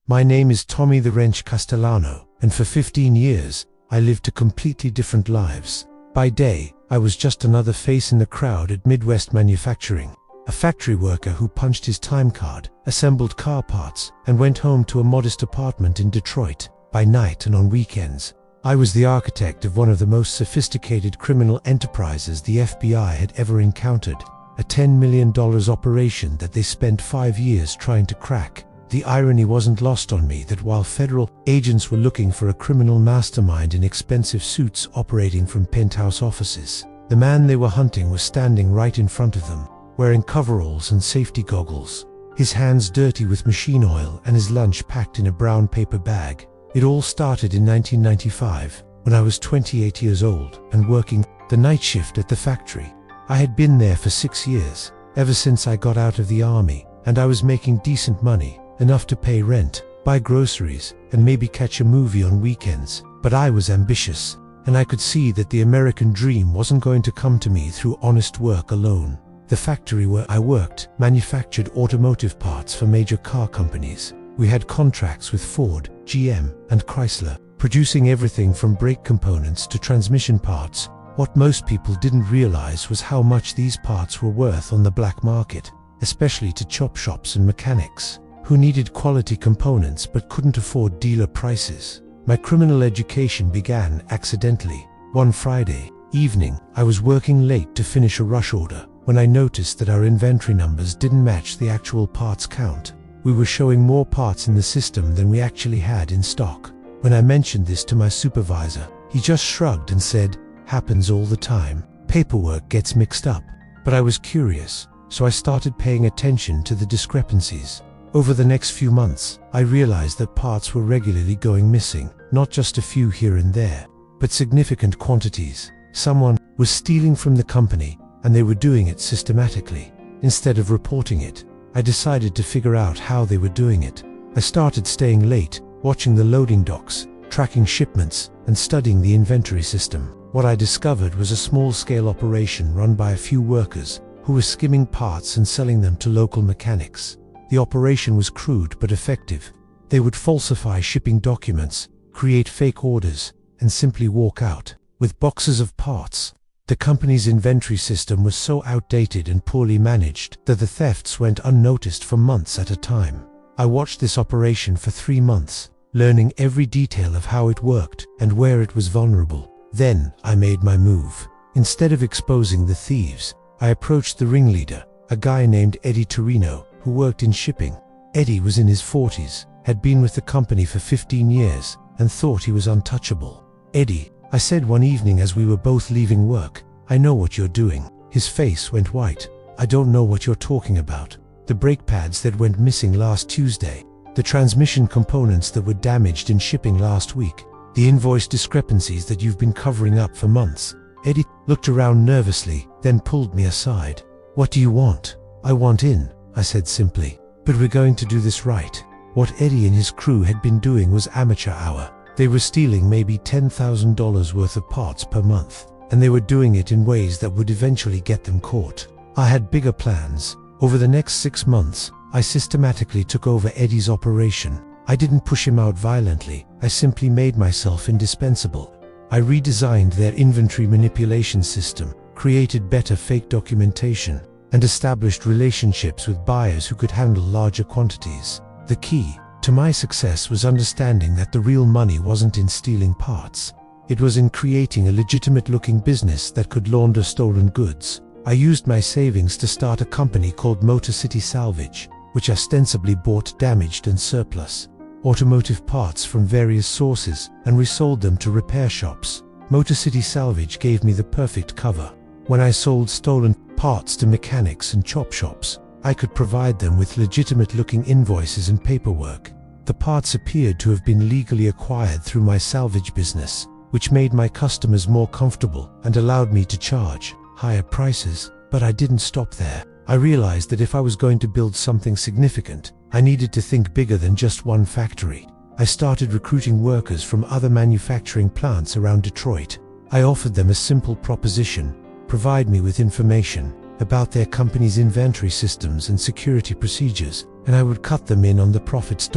My name is Tommy the Wrench Castellano, and for 15 years, I lived two completely different lives. By day, I was just another face in the crowd at Midwest Manufacturing, a factory worker who punched his time card, assembled car parts, and went home to a modest apartment in Detroit. By night and on weekends, I was the architect of one of the most sophisticated criminal enterprises the FBI had ever encountered, a $10 million operation that they spent 5 years trying to crack. The irony wasn't lost on me that while federal agents were looking for a criminal mastermind in expensive suits operating from penthouse offices, the man they were hunting was standing right in front of them, wearing coveralls and safety goggles, his hands dirty with machine oil and his lunch packed in a brown paper bag. It all started in 1995, when I was 28 years old and working the night shift at the factory. I had been there for 6 years, ever since I got out of the army, and I was making decent money, enough to pay rent, buy groceries, and maybe catch a movie on weekends. But I was ambitious, and I could see that the American dream wasn't going to come to me through honest work alone. The factory where I worked manufactured automotive parts for major car companies. We had contracts with Ford, GM, and Chrysler, producing everything from brake components to transmission parts. What most people didn't realize was how much these parts were worth on the black market, especially to chop shops and mechanics who needed quality components but couldn't afford dealer prices. My criminal education began accidentally. One Friday evening, I was working late to finish a rush order when I noticed that our inventory numbers didn't match the actual parts count. We were showing more parts in the system than we actually had in stock. When I mentioned this to my supervisor, he just shrugged and said, "Happens all the time. Paperwork gets mixed up." But I was curious, so I started paying attention to the discrepancies. Over the next few months, I realized that parts were regularly going missing, not just a few here and there, but significant quantities. Someone was stealing from the company, and they were doing it systematically. Instead of reporting it, I decided to figure out how they were doing it. I started staying late, watching the loading docks, tracking shipments, and studying the inventory system. What I discovered was a small-scale operation run by a few workers who were skimming parts and selling them to local mechanics. The operation was crude but effective. They would falsify shipping documents, create fake orders, and simply walk out with boxes of parts. The company's inventory system was so outdated and poorly managed that the thefts went unnoticed for months at a time. I watched this operation for 3 months, learning every detail of how it worked and where it was vulnerable. Then I made my move. Instead of exposing the thieves, I approached the ringleader, a guy named Eddie Torino, who worked in shipping. Eddie was in his 40s, had been with the company for 15 years, and thought he was untouchable. "Eddie," I said one evening as we were both leaving work, "I know what you're doing." His face went white. "I don't know what you're talking about." "The brake pads that went missing last Tuesday, the transmission components that were damaged in shipping last week, the invoice discrepancies that you've been covering up for months." Eddie looked around nervously, then pulled me aside. "What do you want?" "I want in," I said simply. "But we're going to do this right." What Eddie and his crew had been doing was amateur hour. They were stealing maybe $10,000 worth of parts per month, and they were doing it in ways that would eventually get them caught. I had bigger plans. Over the next 6 months, I systematically took over Eddie's operation. I didn't push him out violently, I simply made myself indispensable. I redesigned their inventory manipulation system, created better fake documentation, and established relationships with buyers who could handle larger quantities. The key to my success was understanding that the real money wasn't in stealing parts. It was in creating a legitimate-looking business that could launder stolen goods. I used my savings to start a company called Motor City Salvage, which ostensibly bought damaged and surplus automotive parts from various sources and resold them to repair shops. Motor City Salvage gave me the perfect cover. When I sold stolen parts to mechanics and chop shops, I could provide them with legitimate-looking invoices and paperwork. The parts appeared to have been legally acquired through my salvage business, which made my customers more comfortable and allowed me to charge higher prices. But I didn't stop there. I realized that if I was going to build something significant, I needed to think bigger than just one factory. I started recruiting workers from other manufacturing plants around Detroit. I offered them a simple proposition: provide me with information about their company's inventory systems and security procedures, and I would cut them in on the profits.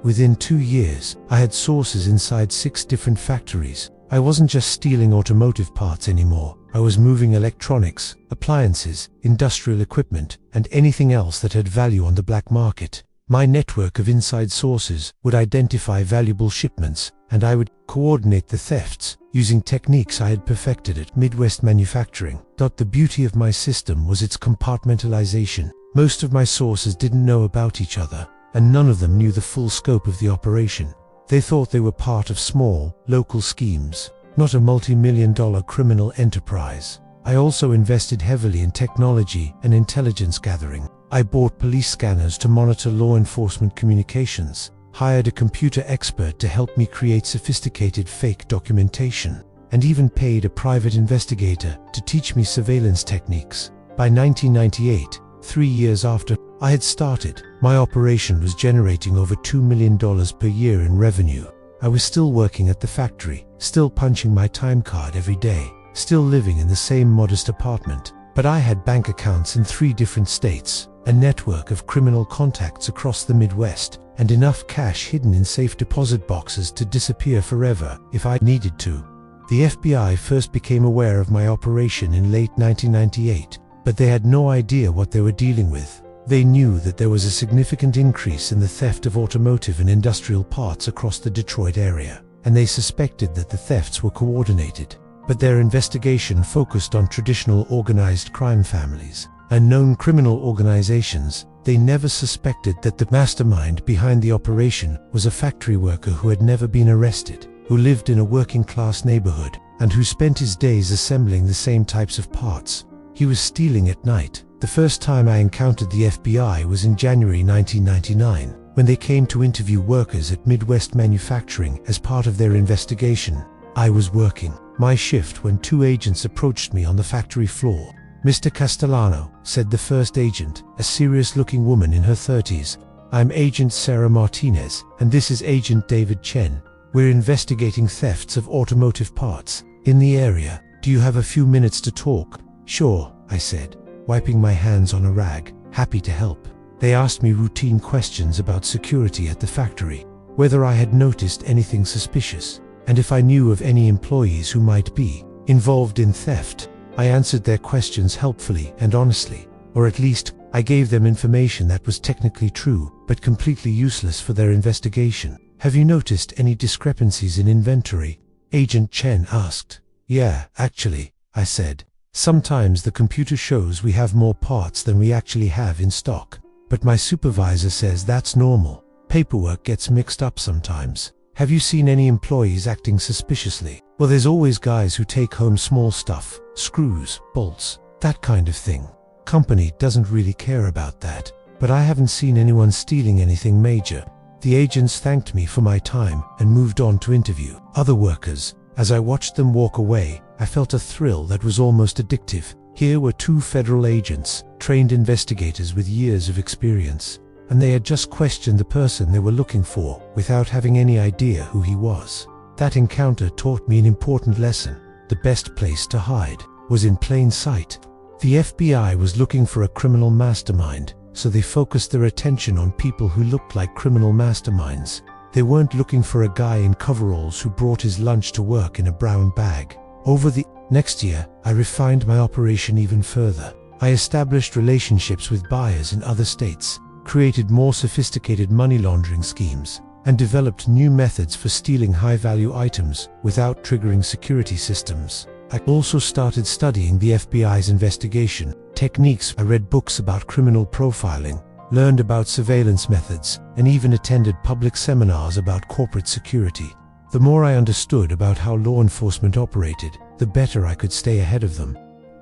Within 2 years, I had sources inside 6 different factories. I wasn't just stealing automotive parts anymore. I was moving electronics, appliances, industrial equipment, and anything else that had value on the black market. My network of inside sources would identify valuable shipments, and I would coordinate the thefts using techniques I had perfected at Midwest Manufacturing. The beauty of my system was its compartmentalization. Most of my sources didn't know about each other, and none of them knew the full scope of the operation. They thought they were part of small, local schemes, not a multi-million-dollar criminal enterprise. I also invested heavily in technology and intelligence gathering. I bought police scanners to monitor law enforcement communications, hired a computer expert to help me create sophisticated fake documentation, and even paid a private investigator to teach me surveillance techniques. By 1998, 3 years after I had started, my operation was generating over $2 million per year in revenue. I was still working at the factory, still punching my time card every day, still living in the same modest apartment, but I had bank accounts in 3 different states, a network of criminal contacts across the Midwest, and enough cash hidden in safe deposit boxes to disappear forever if I needed to. The FBI first became aware of my operation in late 1998, but they had no idea what they were dealing with. They knew that there was a significant increase in the theft of automotive and industrial parts across the Detroit area, and they suspected that the thefts were coordinated. But their investigation focused on traditional organized crime families and known criminal organizations. They never suspected that the mastermind behind the operation was a factory worker who had never been arrested, who lived in a working-class neighborhood, and who spent his days assembling the same types of parts. He was stealing at night. The first time I encountered the FBI was in January 1999, when they came to interview workers at Midwest Manufacturing as part of their investigation. I was working my shift when 2 agents approached me on the factory floor. "Mr. Castellano," said the first agent, a serious-looking woman in her 30s. "I'm Agent Sarah Martinez, and this is Agent David Chen. We're investigating thefts of automotive parts in the area. Do you have a few minutes to talk?" "Sure," I said, wiping my hands on a rag, happy to help. They asked me routine questions about security at the factory, whether I had noticed anything suspicious, and if I knew of any employees who might be involved in theft. I answered their questions helpfully and honestly, or at least I gave them information that was technically true, but completely useless for their investigation. "Have you noticed any discrepancies in inventory?" Agent Chen asked. "Yeah, actually," I said. "Sometimes the computer shows we have more parts than we actually have in stock, but my supervisor says that's normal. Paperwork gets mixed up sometimes." "Have you seen any employees acting suspiciously?" "Well, there's always guys who take home small stuff, screws, bolts, that kind of thing. Company doesn't really care about that, but I haven't seen anyone stealing anything major." The agents thanked me for my time and moved on to interview other workers. As I watched them walk away, I felt a thrill that was almost addictive. Here were 2 federal agents, trained investigators with years of experience, and they had just questioned the person they were looking for without having any idea who he was. That encounter taught me an important lesson. The best place to hide was in plain sight. The FBI was looking for a criminal mastermind, so they focused their attention on people who looked like criminal masterminds. They weren't looking for a guy in coveralls who brought his lunch to work in a brown bag. Over the next year, I refined my operation even further. I established relationships with buyers in other states, created more sophisticated money laundering schemes, and developed new methods for stealing high-value items without triggering security systems. I also started studying the FBI's investigation techniques. I read books about criminal profiling, learned about surveillance methods, and even attended public seminars about corporate security. The more I understood about how law enforcement operated, the better I could stay ahead of them.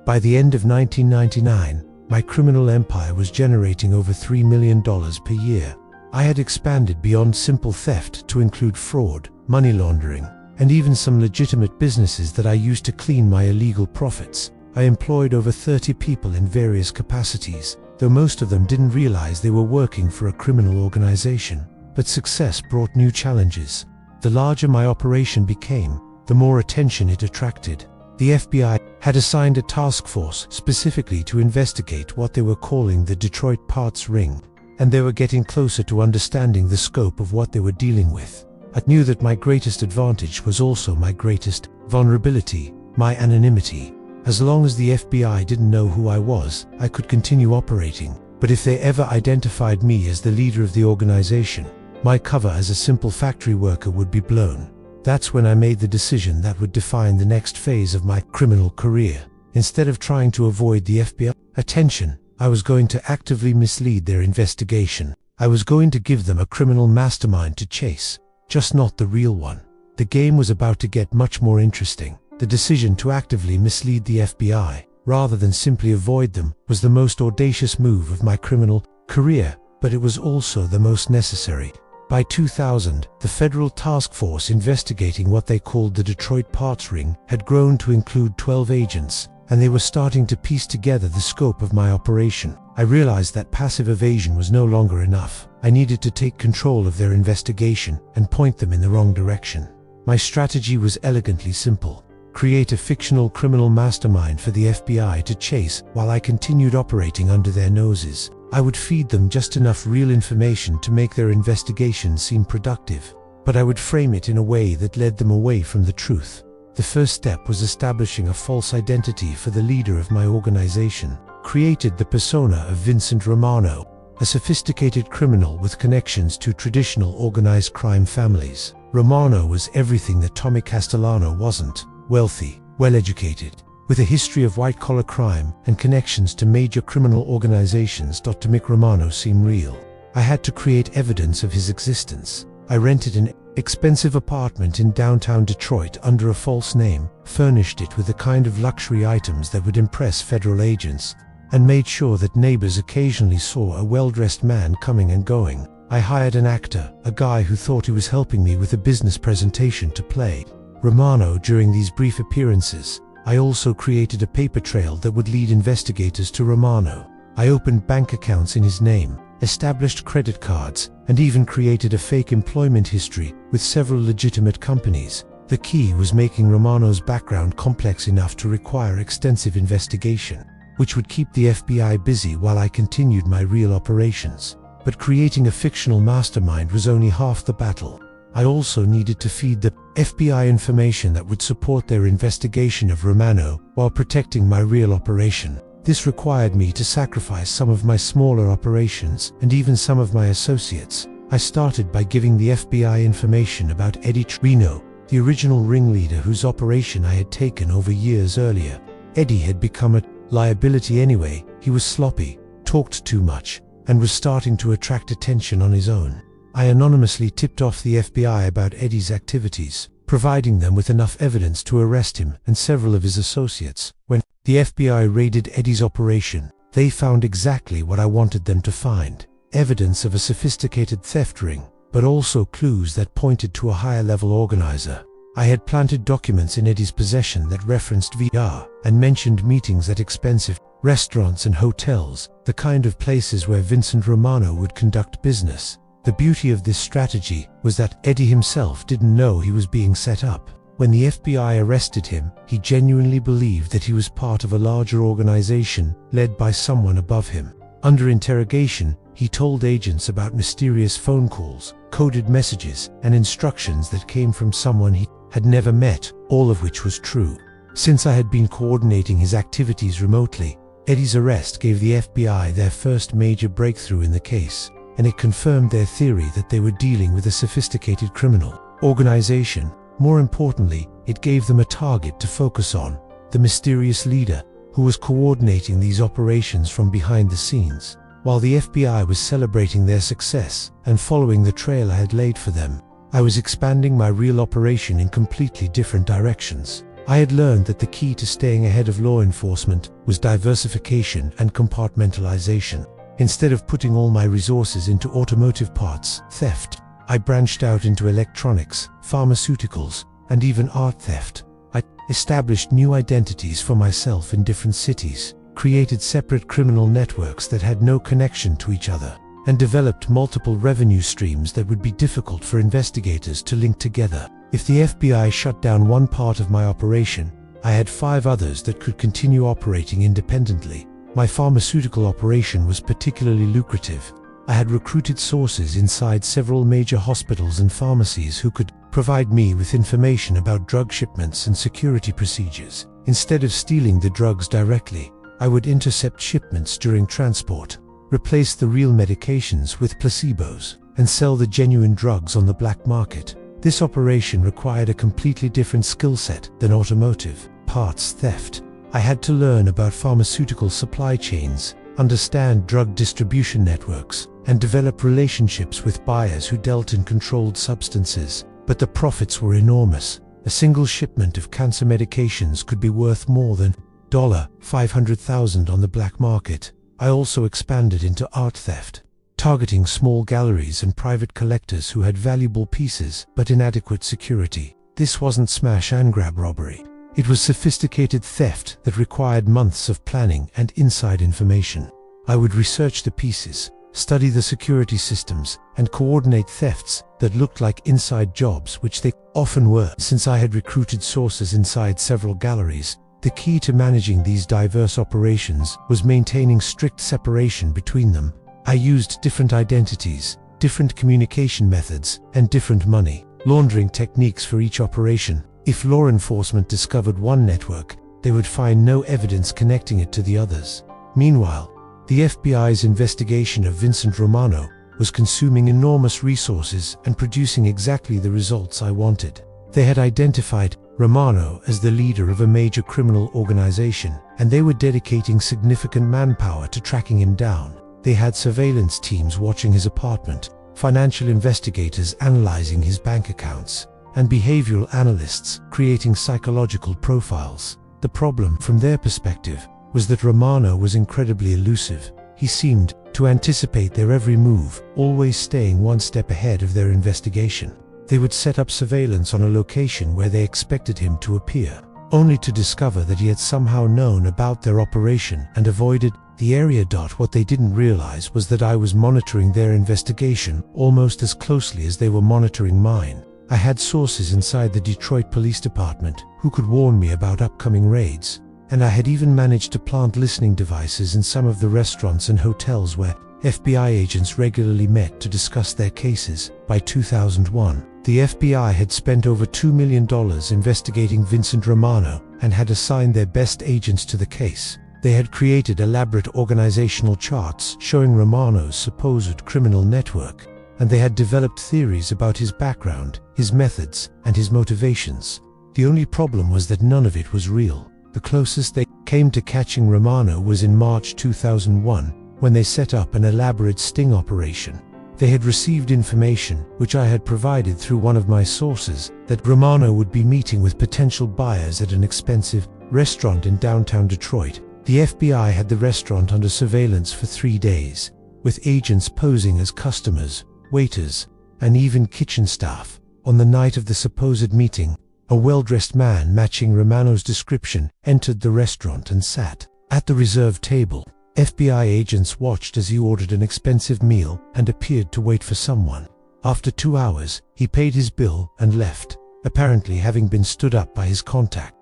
By the end of 1999, my criminal empire was generating over $3 million per year. I had expanded beyond simple theft to include fraud, money laundering, and even some legitimate businesses that I used to clean my illegal profits. I employed over 30 people in various capacities, though most of them didn't realize they were working for a criminal organization. But success brought new challenges. The larger my operation became, the more attention it attracted. The FBI had assigned a task force specifically to investigate what they were calling the Detroit Parts Ring. and they were getting closer to understanding the scope of what they were dealing with. I knew that my greatest advantage was also my greatest vulnerability, my anonymity. As long as the FBI didn't know who I was, I could continue operating. But if they ever identified me as the leader of the organization, my cover as a simple factory worker would be blown. That's when I made the decision that would define the next phase of my criminal career. Instead of trying to avoid the FBI attention, I was going to actively mislead their investigation. I was going to give them a criminal mastermind to chase, just not the real one. The game was about to get much more interesting. The decision to actively mislead the FBI, rather than simply avoid them, was the most audacious move of my criminal career, but it was also the most necessary. By 2000, the federal task force investigating what they called the Detroit Parts Ring had grown to include 12 agents, and they were starting to piece together the scope of my operation. I realized that passive evasion was no longer enough. I needed to take control of their investigation and point them in the wrong direction. My strategy was elegantly simple. Create a fictional criminal mastermind for the FBI to chase while I continued operating under their noses. I would feed them just enough real information to make their investigation seem productive, but I would frame it in a way that led them away from the truth. The first step was establishing a false identity for the leader of my organization. Created the persona of Vincent Romano, a sophisticated criminal with connections to traditional organized crime families. Romano was everything that Tommy Castellano wasn't: wealthy, well-educated, with a history of white-collar crime and connections to major criminal organizations. To make Romano seem real, I had to create evidence of his existence. I rented an expensive apartment in downtown Detroit under a false name, furnished it with the kind of luxury items that would impress federal agents, and made sure that neighbors occasionally saw a well-dressed man coming and going. I hired an actor, a guy who thought he was helping me with a business presentation, to play Romano during these brief appearances. I also created a paper trail that would lead investigators to Romano. I opened bank accounts in his name, established credit cards, and even created a fake employment history with several legitimate companies. The key was making Romano's background complex enough to require extensive investigation, which would keep the FBI busy while I continued my real operations. But creating a fictional mastermind was only half the battle. I also needed to feed the FBI information that would support their investigation of Romano while protecting my real operation. This required me to sacrifice some of my smaller operations and even some of my associates. I started by giving the FBI information about Eddie Trino, the original ringleader whose operation I had taken over years earlier. Eddie had become a liability anyway. He was sloppy, talked too much, and was starting to attract attention on his own. I anonymously tipped off the FBI about Eddie's activities, providing them with enough evidence to arrest him and several of his associates. When the FBI raided Eddie's operation, they found exactly what I wanted them to find: evidence of a sophisticated theft ring, but also clues that pointed to a higher-level organizer. I had planted documents in Eddie's possession that referenced VR and mentioned meetings at expensive restaurants and hotels, the kind of places where Vincent Romano would conduct business. The beauty of this strategy was that Eddie himself didn't know he was being set up. When the FBI arrested him, he genuinely believed that he was part of a larger organization led by someone above him. Under interrogation, he told agents about mysterious phone calls, coded messages, and instructions that came from someone he had never met, all of which was true. Since I had been coordinating his activities remotely, Eddie's arrest gave the FBI their first major breakthrough in the case, and it confirmed their theory that they were dealing with a sophisticated criminal organization. More importantly, it gave them a target to focus on: the mysterious leader who was coordinating these operations from behind the scenes. While the FBI was celebrating their success and following the trail I had laid for them, I was expanding my real operation in completely different directions. I had learned that the key to staying ahead of law enforcement was diversification and compartmentalization. Instead of putting all my resources into automotive parts theft, I branched out into electronics, pharmaceuticals, and even art theft. I established new identities for myself in different cities, created separate criminal networks that had no connection to each other, and developed multiple revenue streams that would be difficult for investigators to link together. If the FBI shut down one part of my operation, I had 5 others that could continue operating independently. My pharmaceutical operation was particularly lucrative. I had recruited sources inside several major hospitals and pharmacies who could provide me with information about drug shipments and security procedures. Instead of stealing the drugs directly, I would intercept shipments during transport, replace the real medications with placebos, and sell the genuine drugs on the black market. This operation required a completely different skill set than automotive parts theft. I had to learn about pharmaceutical supply chains, understand drug distribution networks, and develop relationships with buyers who dealt in controlled substances. But the profits were enormous. A single shipment of cancer medications could be worth more than $500,000 on the black market. I also expanded into art theft, targeting small galleries and private collectors who had valuable pieces but inadequate security. This wasn't smash and grab robbery. It was sophisticated theft that required months of planning and inside information. I would research the pieces, study the security systems, and coordinate thefts that looked like inside jobs, which they often were. Since I had recruited sources inside several galleries, the key to managing these diverse operations was maintaining strict separation between them. I used different identities, different communication methods, and different money laundering techniques for each operation. If law enforcement discovered one network, they would find no evidence connecting it to the others. Meanwhile, the FBI's investigation of Vincent Romano was consuming enormous resources and producing exactly the results I wanted. They had identified Romano as the leader of a major criminal organization, and they were dedicating significant manpower to tracking him down. They had surveillance teams watching his apartment, financial investigators analyzing his bank accounts, and behavioral analysts creating psychological profiles. The problem, from their perspective, was that Romano was incredibly elusive. He seemed to anticipate their every move, always staying one step ahead of their investigation. They would set up surveillance on a location where they expected him to appear, only to discover that he had somehow known about their operation and avoided the area. What they didn't realize was that I was monitoring their investigation almost as closely as they were monitoring mine. I had sources inside the Detroit Police Department who could warn me about upcoming raids, and I had even managed to plant listening devices in some of the restaurants and hotels where FBI agents regularly met to discuss their cases. By 2001, the FBI had spent over $2 million investigating Vincent Romano and had assigned their best agents to the case. They had created elaborate organizational charts showing Romano's supposed criminal network, and they had developed theories about his background, his methods, and his motivations. The only problem was that none of it was real. The closest they came to catching Romano was in March 2001, when they set up an elaborate sting operation. They had received information, which I had provided through one of my sources, that Romano would be meeting with potential buyers at an expensive restaurant in downtown Detroit. The FBI had the restaurant under surveillance for 3 days, with agents posing as customers, waiters, and even kitchen staff. On the night of the supposed meeting, a well-dressed man matching Romano's description entered the restaurant and sat at the reserved table. FBI agents watched as he ordered an expensive meal and appeared to wait for someone. After 2 hours, he paid his bill and left, apparently having been stood up by his contact.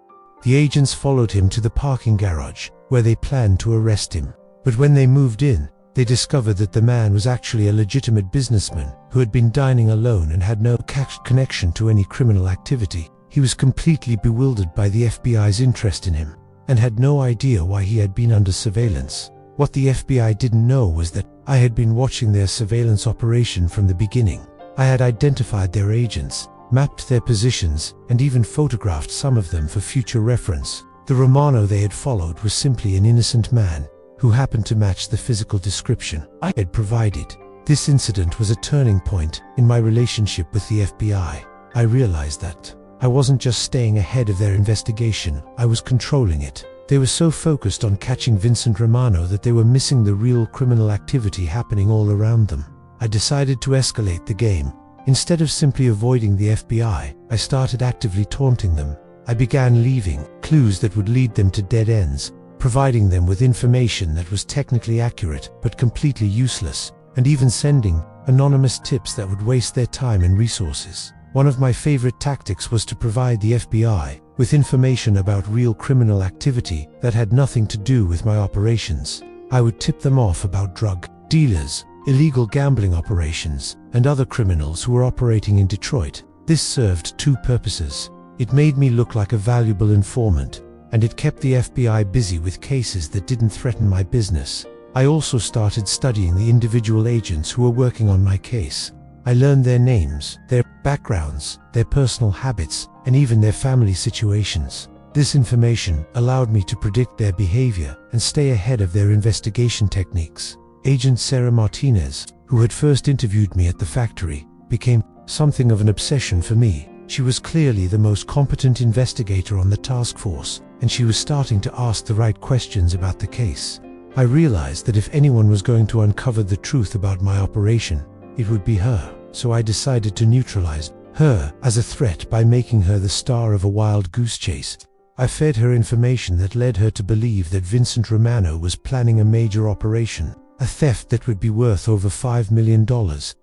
The agents followed him to the parking garage, where they planned to arrest him. But when they moved in, they discovered that the man was actually a legitimate businessman who had been dining alone and had no connection to any criminal activity. He was completely bewildered by the FBI's interest in him and had no idea why he had been under surveillance. What the FBI didn't know was that I had been watching their surveillance operation from the beginning. I had identified their agents, mapped their positions, and even photographed some of them for future reference. The Romano they had followed was simply an innocent man who happened to match the physical description I had provided. This incident was a turning point in my relationship with the FBI. I realized that I wasn't just staying ahead of their investigation, I was controlling it. They were so focused on catching Vincent Romano that they were missing the real criminal activity happening all around them. I decided to escalate the game. Instead of simply avoiding the FBI, I started actively taunting them. I began leaving clues that would lead them to dead ends, providing them with information that was technically accurate but completely useless, and even sending anonymous tips that would waste their time and resources. One of my favorite tactics was to provide the FBI with information about real criminal activity that had nothing to do with my operations. I would tip them off about drug dealers, illegal gambling operations, and other criminals who were operating in Detroit. This served two purposes. It made me look like a valuable informant, and it kept the FBI busy with cases that didn't threaten my business. I also started studying the individual agents who were working on my case. I learned their names, their backgrounds, their personal habits, and even their family situations. This information allowed me to predict their behavior and stay ahead of their investigation techniques. Agent Sarah Martinez, who had first interviewed me at the factory, became something of an obsession for me. She was clearly the most competent investigator on the task force, and she was starting to ask the right questions about the case. I realized that if anyone was going to uncover the truth about my operation, it would be her, so I decided to neutralize her as a threat by making her the star of a wild goose chase. I fed her information that led her to believe that Vincent Romano was planning a major operation, a theft that would be worth over $5 million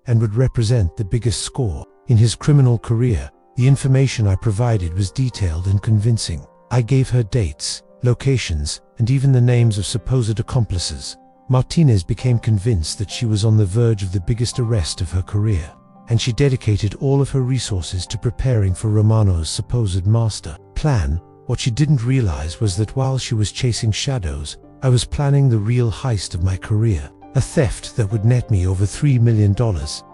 and would represent the biggest score in his criminal career. The information I provided was detailed and convincing. I gave her dates, locations, and even the names of supposed accomplices. Martinez became convinced that she was on the verge of the biggest arrest of her career, and she dedicated all of her resources to preparing for Romano's supposed master plan. What she didn't realize was that while she was chasing shadows, I was planning the real heist of my career, a theft that would net me over $3 million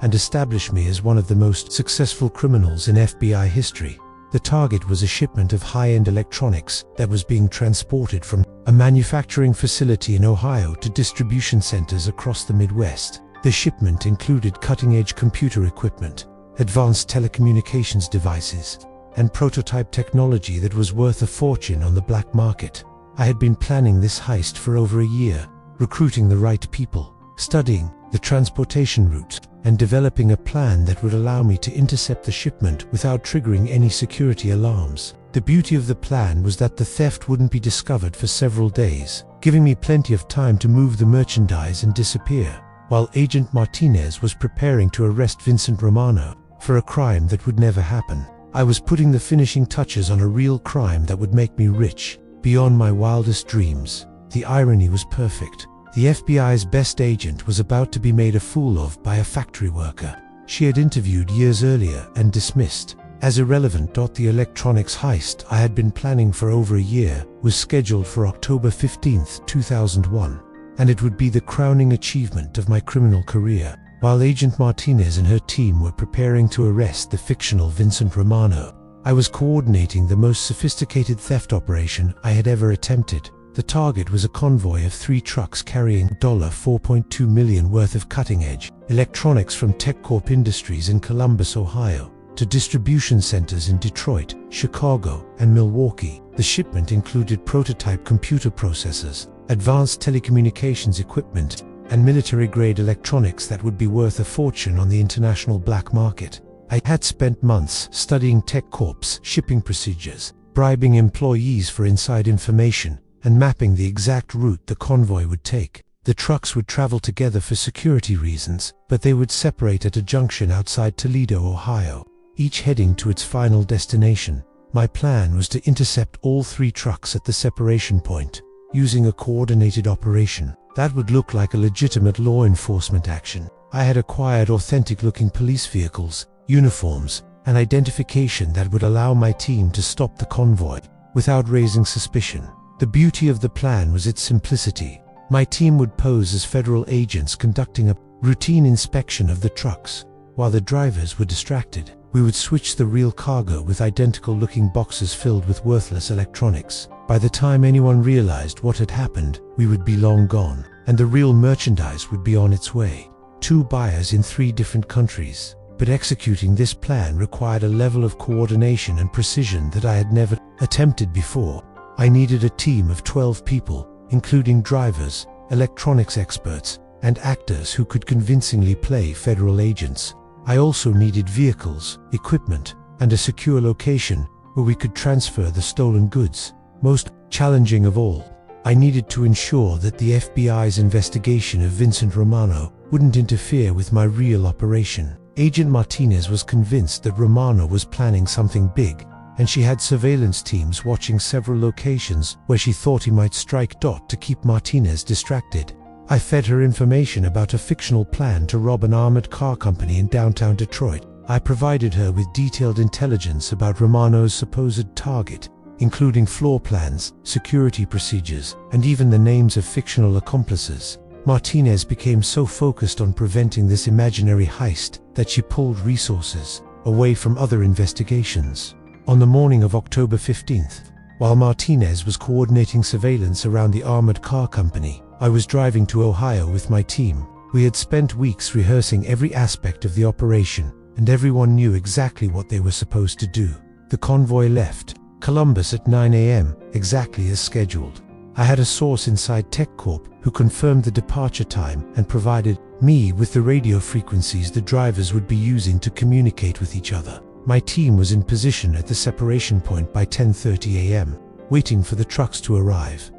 and establish me as one of the most successful criminals in FBI history. The target was a shipment of high-end electronics that was being transported from a manufacturing facility in Ohio to distribution centers across the Midwest. The shipment included cutting-edge computer equipment, advanced telecommunications devices, and prototype technology that was worth a fortune on the black market. I had been planning this heist for over a year, recruiting the right people, studying the transportation route, and developing a plan that would allow me to intercept the shipment without triggering any security alarms. The beauty of the plan was that the theft wouldn't be discovered for several days, giving me plenty of time to move the merchandise and disappear, while Agent Martinez was preparing to arrest Vincent Romano for a crime that would never happen. I was putting the finishing touches on a real crime that would make me rich, beyond my wildest dreams. The irony was perfect. The FBI's best agent was about to be made a fool of by a factory worker she had interviewed years earlier and dismissed as irrelevant. The electronics heist I had been planning for over a year was scheduled for October 15, 2001, and it would be the crowning achievement of my criminal career. While Agent Martinez and her team were preparing to arrest the fictional Vincent Romano, I was coordinating the most sophisticated theft operation I had ever attempted. The target was a convoy of 3 trucks carrying $4.2 million worth of cutting-edge electronics from TechCorp Industries in Columbus, Ohio, to distribution centers in Detroit, Chicago, and Milwaukee. The shipment included prototype computer processors, advanced telecommunications equipment, and military-grade electronics that would be worth a fortune on the international black market. I had spent months studying TechCorp's shipping procedures, bribing employees for inside information, and mapping the exact route the convoy would take. The trucks would travel together for security reasons, but they would separate at a junction outside Toledo, Ohio, each heading to its final destination. My plan was to intercept all 3 trucks at the separation point, using a coordinated operation that would look like a legitimate law enforcement action. I had acquired authentic-looking police vehicles, uniforms, and identification that would allow my team to stop the convoy without raising suspicion. The beauty of the plan was its simplicity. My team would pose as federal agents conducting a routine inspection of the trucks. While the drivers were distracted, we would switch the real cargo with identical-looking boxes filled with worthless electronics. By the time anyone realized what had happened, we would be long gone, and the real merchandise would be on its way. 2 buyers in 3 different countries. But executing this plan required a level of coordination and precision that I had never attempted before. I needed a team of 12 people, including drivers, electronics experts, and actors who could convincingly play federal agents. I also needed vehicles, equipment, and a secure location where we could transfer the stolen goods. Most challenging of all, I needed to ensure that the FBI's investigation of Vincent Romano wouldn't interfere with my real operation. Agent Martinez was convinced that Romano was planning something big, and she had surveillance teams watching several locations where she thought he might strike. To keep Martinez distracted, I fed her information about a fictional plan to rob an armored car company in downtown Detroit. I provided her with detailed intelligence about Romano's supposed target, including floor plans, security procedures, and even the names of fictional accomplices. Martinez became so focused on preventing this imaginary heist that she pulled resources away from other investigations. On the morning of October 15th, while Martinez was coordinating surveillance around the armored car company, I was driving to Ohio with my team. We had spent weeks rehearsing every aspect of the operation, and everyone knew exactly what they were supposed to do. The convoy left Columbus at 9 a.m., exactly as scheduled. I had a source inside TechCorp who confirmed the departure time and provided me with the radio frequencies the drivers would be using to communicate with each other. My team was in position at the separation point by 10:30 a.m., waiting for the trucks to arrive.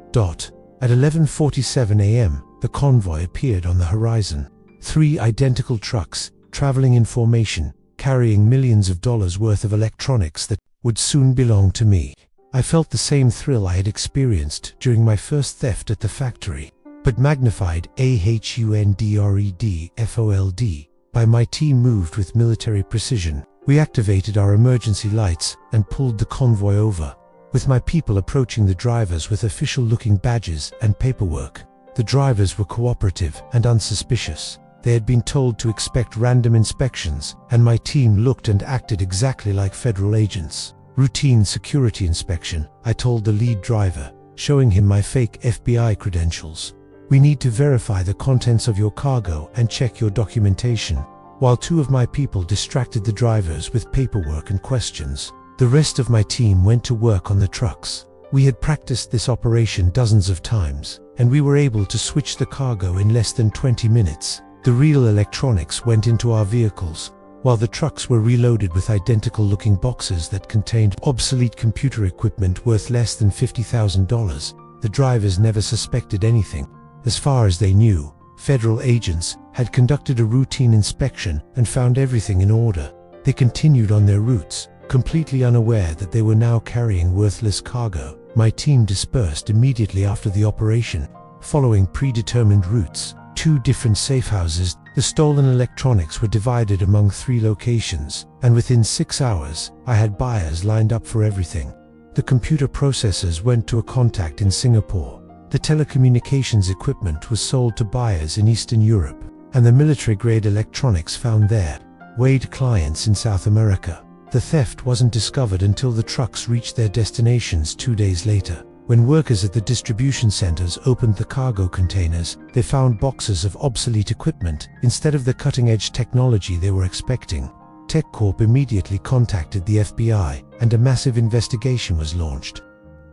At 11:47 a.m., the convoy appeared on the horizon. 3 identical trucks, traveling in formation, carrying millions of dollars worth of electronics that would soon belong to me. I felt the same thrill I had experienced during my first theft at the factory, but magnified AHUNDREDFOLD by my team moved with military precision. We activated our emergency lights and pulled the convoy over, with my people approaching the drivers with official-looking badges and paperwork. The drivers were cooperative and unsuspicious. They had been told to expect random inspections, and my team looked and acted exactly like federal agents. Routine security inspection, I told the lead driver, showing him my fake FBI credentials. We need to verify the contents of your cargo and check your documentation. While 2 of my people distracted the drivers with paperwork and questions, the rest of my team went to work on the trucks. We had practiced this operation dozens of times, and we were able to switch the cargo in less than 20 minutes. The real electronics went into our vehicles, while the trucks were reloaded with identical-looking boxes that contained obsolete computer equipment worth less than $50,000. The drivers never suspected anything. As far as they knew, federal agents had conducted a routine inspection and found everything in order. They continued on their routes, completely unaware that they were now carrying worthless cargo. My team dispersed immediately after the operation, following predetermined routes. 2 different safe houses. The stolen electronics were divided among 3 locations, and within 6 hours, I had buyers lined up for everything. The computer processors went to a contact in Singapore. The telecommunications equipment was sold to buyers in Eastern Europe, and the military-grade electronics found there weighed clients in South America. The theft wasn't discovered until the trucks reached their destinations 2 days later. When workers at the distribution centers opened the cargo containers, they found boxes of obsolete equipment instead of the cutting-edge technology they were expecting. TechCorp immediately contacted the FBI, and a massive investigation was launched.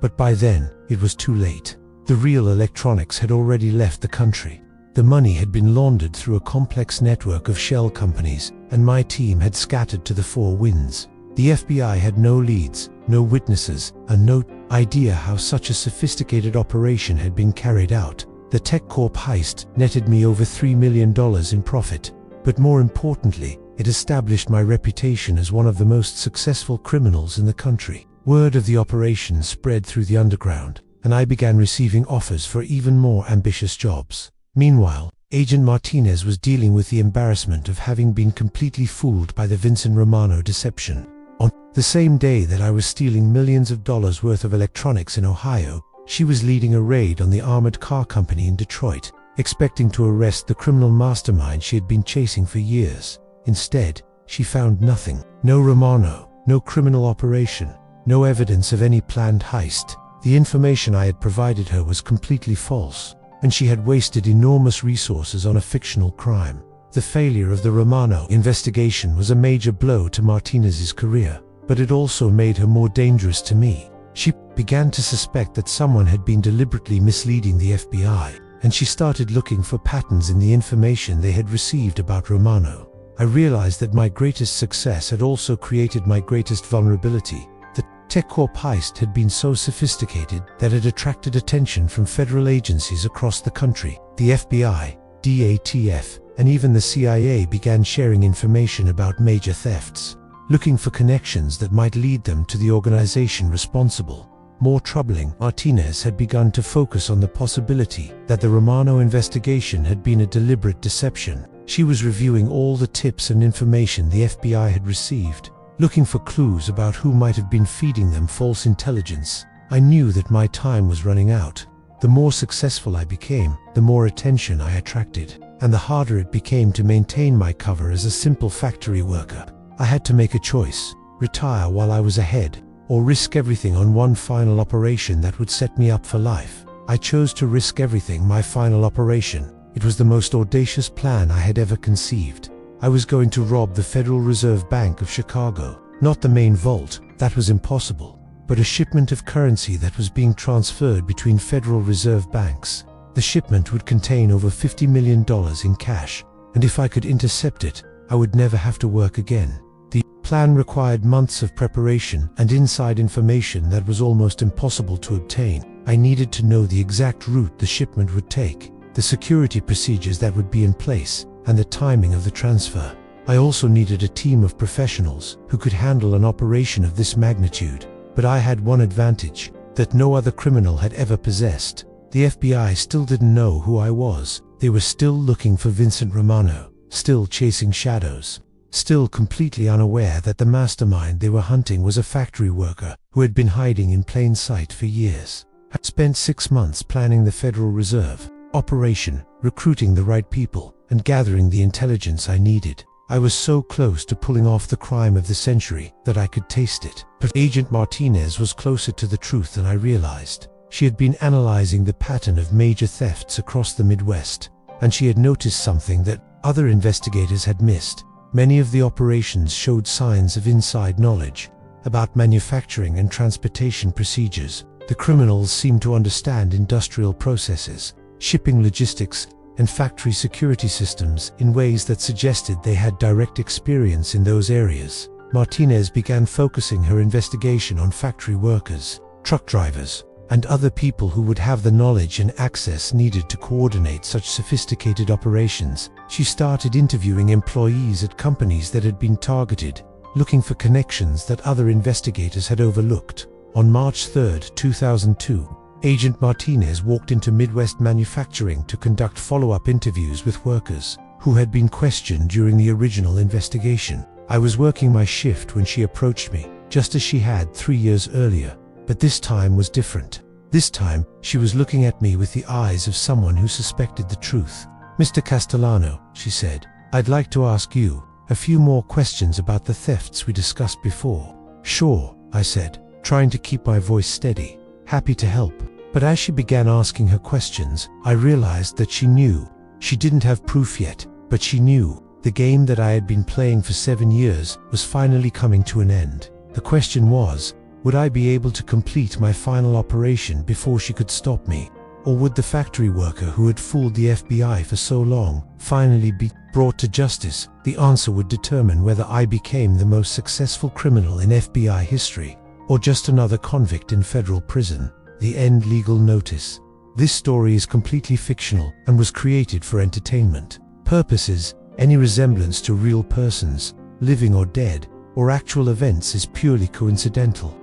But by then, it was too late. The real electronics had already left the country. The money had been laundered through a complex network of shell companies, and my team had scattered to the 4 winds. The FBI had no leads, no witnesses, and no idea how such a sophisticated operation had been carried out. The TechCorp heist netted me over $3 million in profit, but more importantly, it established my reputation as one of the most successful criminals in the country. Word of the operation spread through the underground, and I began receiving offers for even more ambitious jobs. Meanwhile, Agent Martinez was dealing with the embarrassment of having been completely fooled by the Vincent Romano deception. On the same day that I was stealing millions of dollars worth of electronics in Ohio, she was leading a raid on the armored car company in Detroit, expecting to arrest the criminal mastermind she had been chasing for years. Instead, she found nothing. No Romano, no criminal operation, no evidence of any planned heist. The information I had provided her was completely false, and she had wasted enormous resources on a fictional crime. The failure of the Romano investigation was a major blow to Martinez's career, but it also made her more dangerous to me. She began to suspect that someone had been deliberately misleading the FBI, and she started looking for patterns in the information they had received about Romano. I realized that my greatest success had also created my greatest vulnerability. The TechCorp heist had been so sophisticated that it attracted attention from federal agencies across the country. The FBI, DATF, and even the CIA began sharing information about major thefts, looking for connections that might lead them to the organization responsible. more troubling, Martinez had begun to focus on the possibility that the Romano investigation had been a deliberate deception. She was reviewing all the tips and information the FBI had received, looking for clues about who might have been feeding them false intelligence. I knew that my time was running out. The more successful I became, the more attention I attracted, and the harder it became to maintain my cover as a simple factory worker. I had to make a choice: retire while I was ahead, or risk everything on one final operation that would set me up for life. I chose to risk everything. My final operation. It was the most audacious plan I had ever conceived. I was going to rob the Federal Reserve Bank of Chicago. Not the main vault, that was impossible, but a shipment of currency that was being transferred between Federal Reserve banks. The shipment would contain over $50 million in cash, and if I could intercept it, I would never have to work again. The plan required months of preparation and inside information that was almost impossible to obtain. I needed to know the exact route the shipment would take, the security procedures that would be in place, and the timing of the transfer. I also needed a team of professionals who could handle an operation of this magnitude. But I had one advantage that no other criminal had ever possessed. The FBI still didn't know who I was. They were still looking for Vincent Romano, still chasing shadows, still completely unaware that the mastermind they were hunting was a factory worker who had been hiding in plain sight for years. I spent 6 months planning the Federal Reserve operation, recruiting the right people, and gathering the intelligence I needed. I was so close to pulling off the crime of the century that I could taste it. But Agent Martinez was closer to the truth than I realized. She had been analyzing the pattern of major thefts across the Midwest, and she had noticed something that other investigators had missed. Many of the operations showed signs of inside knowledge about manufacturing and transportation procedures. The criminals seemed to understand industrial processes, shipping logistics, and factory security systems in ways that suggested they had direct experience in those areas. Martinez began focusing her investigation on factory workers, truck drivers, and other people who would have the knowledge and access needed to coordinate such sophisticated operations. She started interviewing employees at companies that had been targeted, looking for connections that other investigators had overlooked. On March 3, 2002, Agent Martinez walked into Midwest Manufacturing to conduct follow-up interviews with workers who had been questioned during the original investigation. I was working my shift when she approached me, just as she had 3 years earlier, but this time was different. This time, she was looking at me with the eyes of someone who suspected the truth. "Mr. Castellano," she said, "I'd like to ask you a few more questions about the thefts we discussed before." "Sure," I said, trying to keep my voice steady. "Happy to help." But as she began asking her questions, I realized that she knew. She didn't have proof yet, but she knew. The game that I had been playing for 7 years was finally coming to an end. The question was, would I be able to complete my final operation before she could stop me? Or would the factory worker who had fooled the FBI for so long finally be brought to justice? The answer would determine whether I became the most successful criminal in FBI history, or just another convict in federal prison. The end. Legal notice. This story is completely fictional and was created for entertainment purposes. Any resemblance to real persons, living or dead, or actual events is purely coincidental.